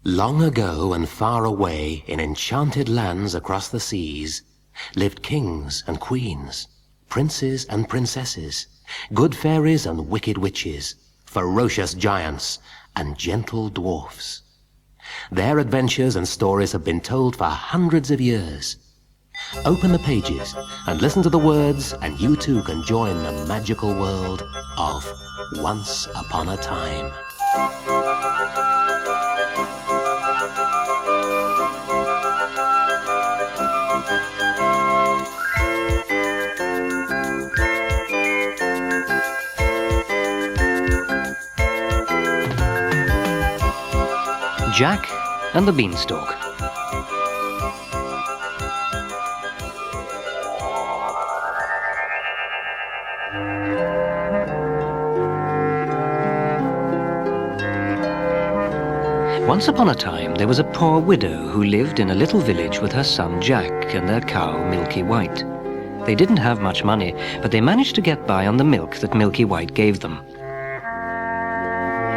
Long ago and far away, in enchanted lands across the seas, lived kings and queens, princes and princesses, good fairies and wicked witches, ferocious giants and gentle dwarfs. Their adventures and stories have been told for hundreds of years. Open the pages and listen to the words, and you too can join the magical world of Once Upon a Time. Jack and the Beanstalk. Once upon a time, there was a poor widow who lived in a little village with her son Jack and their cow Milky White. They didn't have much money, but they managed to get by on the milk that Milky White gave them.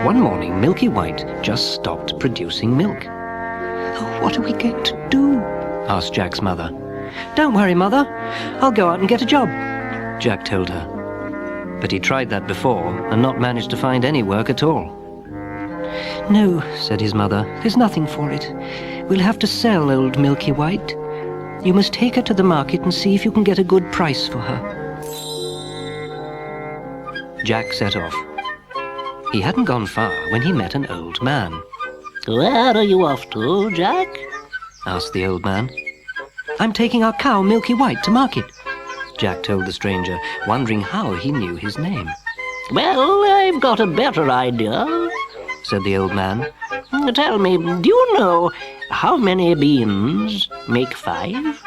One morning, Milky White just stopped producing milk. "Oh, what are we going to do?" asked Jack's mother. "Don't worry, Mother. I'll go out and get a job," Jack told her. But he tried that before and not managed to find any work at all. "No," said his mother, "there's nothing for it. We'll have to sell old Milky White. You must take her to the market and see if you can get a good price for her." Jack set off. He hadn't gone far when he met an old man. "Where are you off to, Jack?" asked the old man. "I'm taking our cow Milky White to market," Jack told the stranger, wondering how he knew his name. "Well, I've got a better idea," said the old man. "Tell me, do you know how many beans make 5?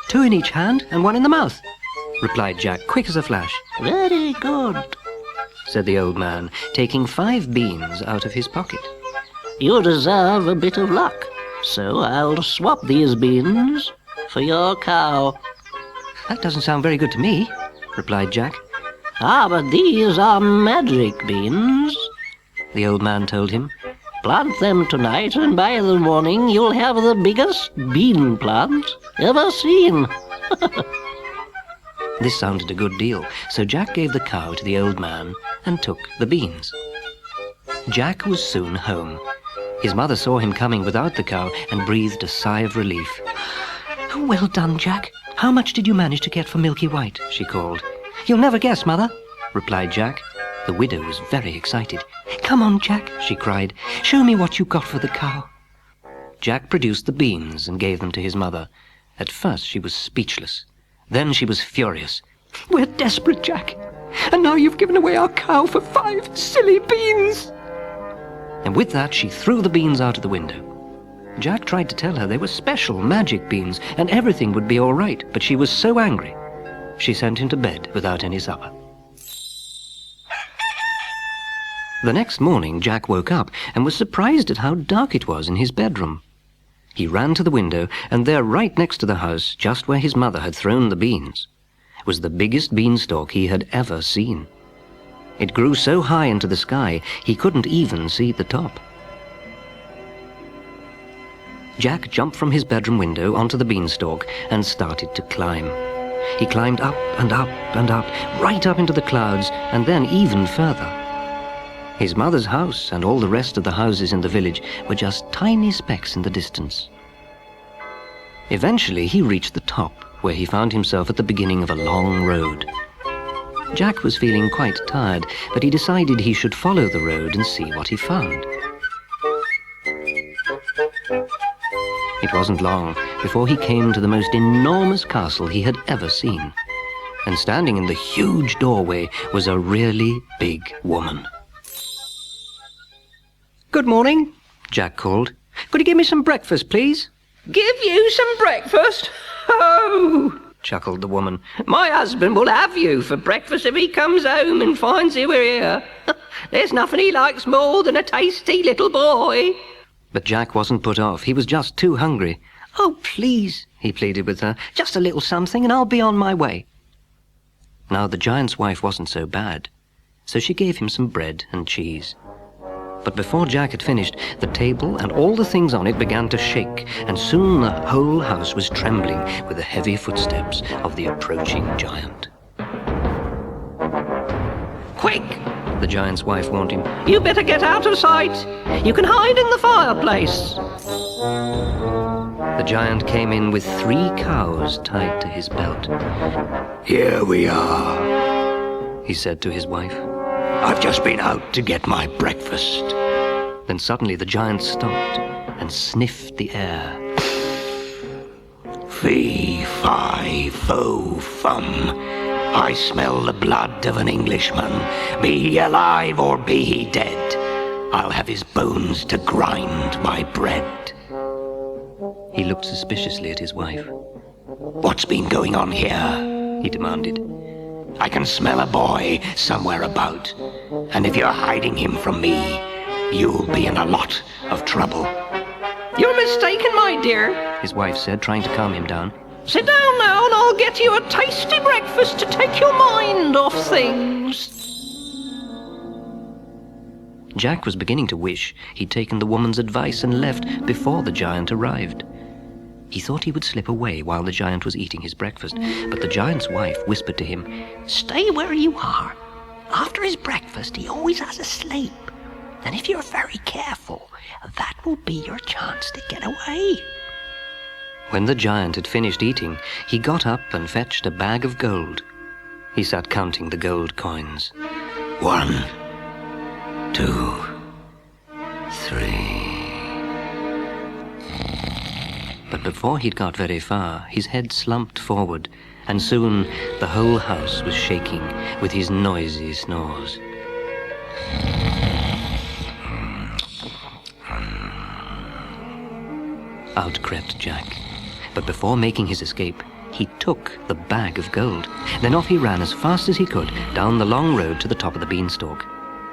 "2 in each hand and 1 in the mouth," replied Jack, quick as a flash. "Very good," said the old man, taking 5 beans out of his pocket. "You deserve a bit of luck, so I'll swap these beans for your cow." "That doesn't sound very good to me," replied Jack. "Ah, but these are magic beans," the old man told him. "Plant them tonight, and by the morning you'll have the biggest bean plant ever seen." This sounded a good deal, so Jack gave the cow to the old man and took the beans. Jack was soon home. His mother saw him coming without the cow and breathed a sigh of relief. "Oh, well done, Jack. How much did you manage to get for Milky White?" she called. "You'll never guess, Mother," replied Jack. The widow was very excited. "Come on, Jack," she cried. "Show me what you got for the cow." Jack produced the beans and gave them to his mother. At first she was speechless. Then she was furious. "We're desperate, Jack, and now you've given away our cow for 5 silly beans!" And with that she threw the beans out of the window. Jack tried to tell her they were special magic beans and everything would be all right, but she was so angry she sent him to bed without any supper. The next morning Jack woke up and was surprised at how dark it was in his bedroom. He ran to the window, and there, right next to the house, just where his mother had thrown the beans, was the biggest beanstalk he had ever seen. It grew so high into the sky he couldn't even see the top. Jack jumped from his bedroom window onto the beanstalk and started to climb. He climbed up and up and up, right up into the clouds, and then even further. His mother's house and all the rest of the houses in the village were just tiny specks in the distance. Eventually he reached the top, where he found himself at the beginning of a long road. Jack was feeling quite tired, but he decided he should follow the road and see what he found. It wasn't long before he came to the most enormous castle he had ever seen. And standing in the huge doorway was a really big woman. "Good morning," Jack called. "Could you give me some breakfast, please?" "Give you some breakfast? Oh," chuckled the woman. "My husband will have you for breakfast if he comes home and finds you here. There's nothing he likes more than a tasty little boy." But Jack wasn't put off. He was just too hungry. "Oh, please," he pleaded with her, "just a little something and I'll be on my way." Now, the giant's wife wasn't so bad, so she gave him some bread and cheese. But before Jack had finished, the table and all the things on it began to shake, and soon the whole house was trembling with the heavy footsteps of the approaching giant. Quick! The giant's wife warned him. You better get out of sight. You can hide in the fireplace. The giant came in with 3 cows tied to his belt. Here we are, He said to his wife. I've just been out to get my breakfast. Then suddenly the giant stopped and sniffed the air. Fee, fi, fo, fum. I smell the blood of an Englishman. Be he alive or be he dead, I'll have his bones to grind my bread. He looked suspiciously at his wife. What's been going on here? He demanded. I can smell a boy somewhere about, and if you're hiding him from me, you'll be in a lot of trouble. You're mistaken, my dear. His wife said, trying to calm him down. Sit down now and I'll get you a tasty breakfast to take your mind off things. Jack was beginning to wish he'd taken the woman's advice and left before the giant arrived. He thought he would slip away while the giant was eating his breakfast, but the giant's wife whispered to him, Stay where you are. After his breakfast, he always has a sleep. And if you're very careful, that will be your chance to get away. When the giant had finished eating, he got up and fetched a bag of gold. He sat counting the gold coins. 1, 2, 3. But before he'd got very far, his head slumped forward, and soon the whole house was shaking with his noisy snores. Out crept Jack, but before making his escape, he took the bag of gold. Then off he ran as fast as he could down the long road to the top of the beanstalk.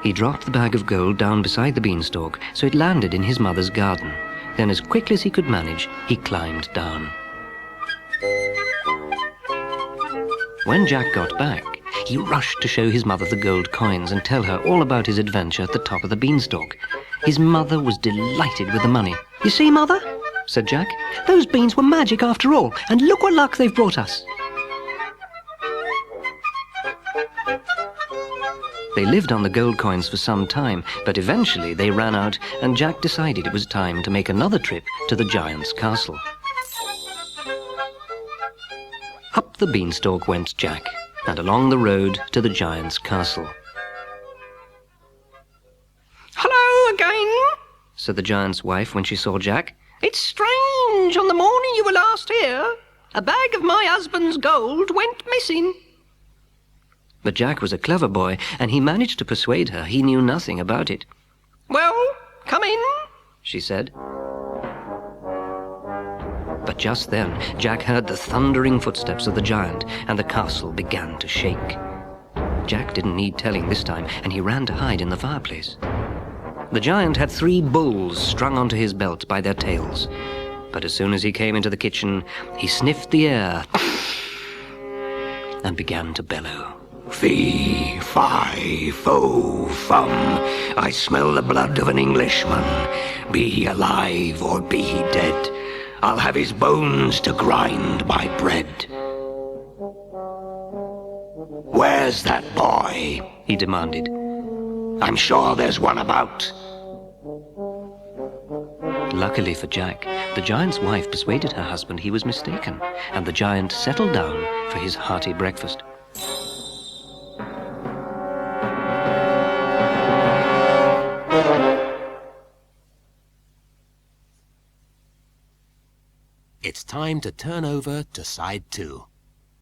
He dropped the bag of gold down beside the beanstalk, so it landed in his mother's garden. Then as quickly as he could manage, he climbed down. When Jack got back, he rushed to show his mother the gold coins and tell her all about his adventure at the top of the beanstalk. His mother was delighted with the money. You see, Mother, Said Jack. those beans were magic after all, and look what luck they've brought us. They lived on the gold coins for some time, but eventually they ran out, and Jack decided it was time to make another trip to the giant's castle. Up the beanstalk went Jack, and along the road to the giant's castle. Hello again. Said the giant's wife when she saw Jack. It's strange. On the morning you were last here, a bag of my husband's gold went missing. But Jack was a clever boy, and he managed to persuade her he knew nothing about it. Well, come in, She said. But just then, Jack heard the thundering footsteps of the giant, and the castle began to shake. Jack didn't need telling this time, and he ran to hide in the fireplace. The giant had 3 bulls strung onto his belt by their tails. But as soon as he came into the kitchen, he sniffed the air and began to bellow. Fee, fi, fo, fum. I smell the blood of an Englishman. Be he alive or be he dead, I'll have his bones to grind my bread. Where's that boy? He demanded. I'm sure there's one about. Luckily for Jack, the giant's wife persuaded her husband he was mistaken, and the giant settled down for his hearty breakfast. It's time to turn over to side 2.